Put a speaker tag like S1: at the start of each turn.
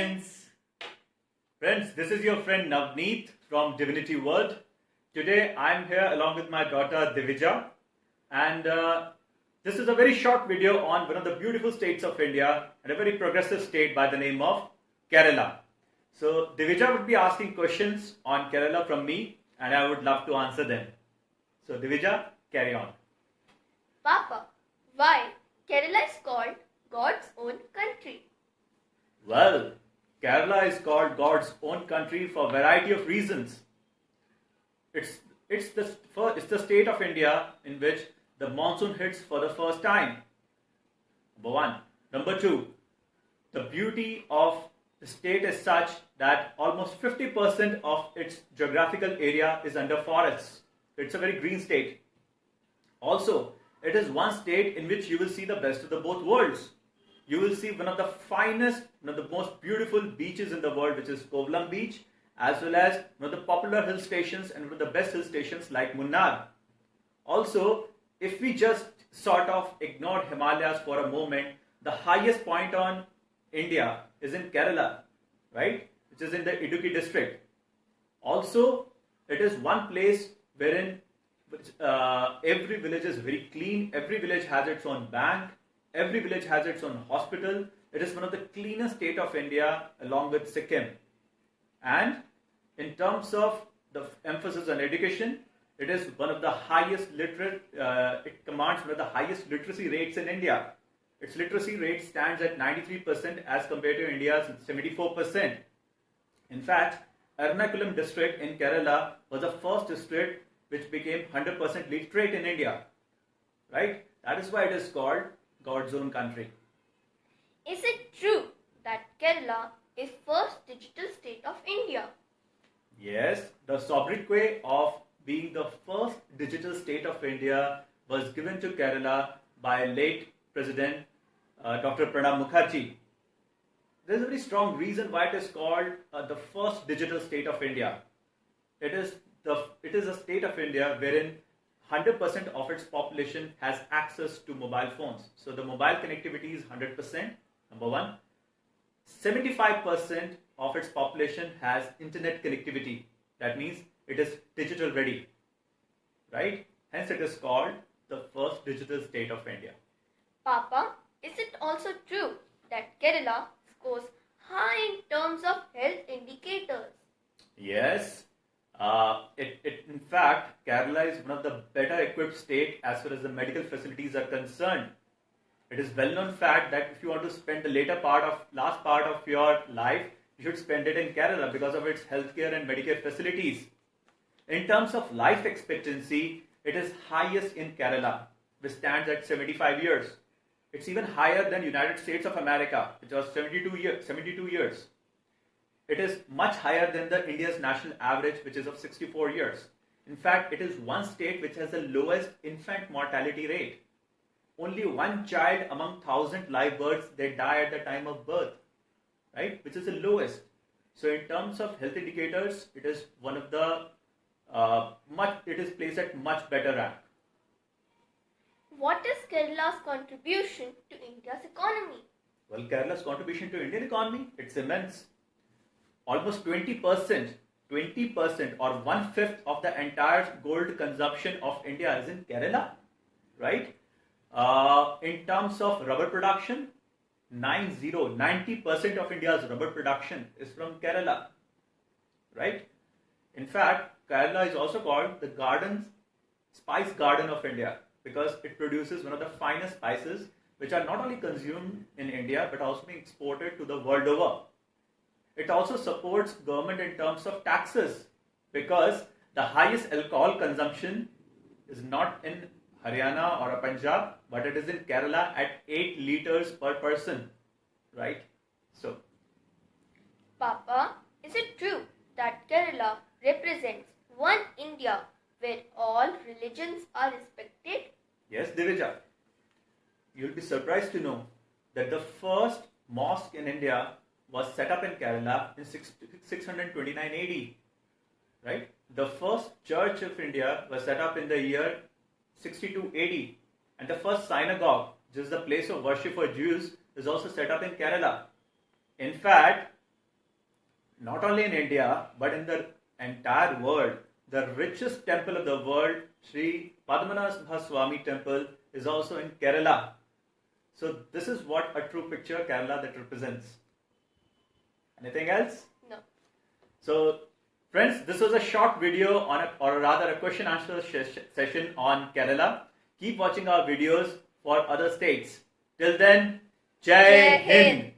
S1: friends! Friends, this is your friend Navneet from Divinity World. Today I'm here along with my daughter Divija, and this is a very short video on one of the beautiful states of India and a very progressive state by the name of Kerala. So Divija would be asking questions on Kerala from me, and I would love to answer them. So Divija, carry on.
S2: Papa, why Kerala is called God's own country?
S1: Well, Kerala is called God's own country for a variety of reasons. It's the state of India in which the monsoon hits for the first time. Number one. Number two, the beauty of the state is such that almost 50% of its geographical area is under forests. It's a very green state. Also, it is one state in which you will see the best of the both worlds. You will see one of the finest, one of the most beautiful beaches in the world, which is Kovalam Beach, as well as one of the popular hill stations and one of the best hill stations like Munnar. Also, if we just sort of ignore Himalayas for a moment, the highest point on India is in Kerala, right? Which is in the Idukki district. Also, it is one place wherein every village is very clean, every village has its own bank, every village has its own hospital. It is one of the cleanest state of India along with Sikkim. And in terms of the emphasis on education, it is one of the highest it commands one of the highest literacy rates in India. Its literacy rate stands at 93% as compared to India's 74%. In fact, Ernakulam district in Kerala was the first district which became 100% literate in India. Right? That is why it is called God's own country.
S2: Is it true that Kerala is first digital state of India?
S1: Yes, the sobriquet of being the first digital state of India was given to Kerala by late President Dr. Pranab Mukherjee. There is a very strong reason why it is called the first digital state of India. It is a state of India wherein 100% of its population has access to mobile phones. So the mobile connectivity is 100%, number one. 75% of its population has internet connectivity. That means it is digital ready, right? Hence it is called the first digital state of India.
S2: Papa, is it also true that Kerala scores high in terms of health indicators?
S1: Yes. In fact, Kerala is one of the better equipped state as far as the medical facilities are concerned. It is well known fact that if you want to spend the last part of your life, you should spend it in Kerala because of its healthcare and Medicare facilities. In terms of life expectancy, it is highest in Kerala, which stands at 75 years. It's even higher than United States of America, which was 72 years. It is much higher than the India's national average, which is of 64 years. In fact, it is one state which has the lowest infant mortality rate. Only one child among 1,000 live births, they die at the time of birth, right? Which is the lowest. So in terms of health indicators, it is one of the it is placed at much better rank.
S2: What is Kerala's contribution to India's economy?
S1: Well, Kerala's contribution to Indian economy, it's immense. Almost 20% or 1/5 of the entire gold consumption of India is in Kerala, right? In terms of rubber production, 90% of India's rubber production is from Kerala, right? In fact, Kerala is also called the spice garden of India because it produces one of the finest spices which are not only consumed in India but also being exported to the world over. It also supports government in terms of taxes because the highest alcohol consumption is not in Haryana or Punjab, but it is in Kerala at 8 liters per person, right? So,
S2: Papa, is it true that Kerala represents one India where all religions are respected?
S1: Yes, Divija. You'll be surprised to know that the first mosque in India was set up in Kerala in 629 AD, right? The first church of India was set up in the year 62 AD, and the first synagogue, which is the place of worship for Jews, is also set up in Kerala. In fact, not only in India, but in the entire world, the richest temple of the world, Sri Padmanabha Swami Temple, is also in Kerala. So this is what a true picture Kerala that represents. Anything else?
S2: No.
S1: So, friends, this was a short video on or rather a question answer session on Kerala. Keep watching our videos for other states. Till then, Jai
S2: Jai
S1: Hind.
S2: Hind.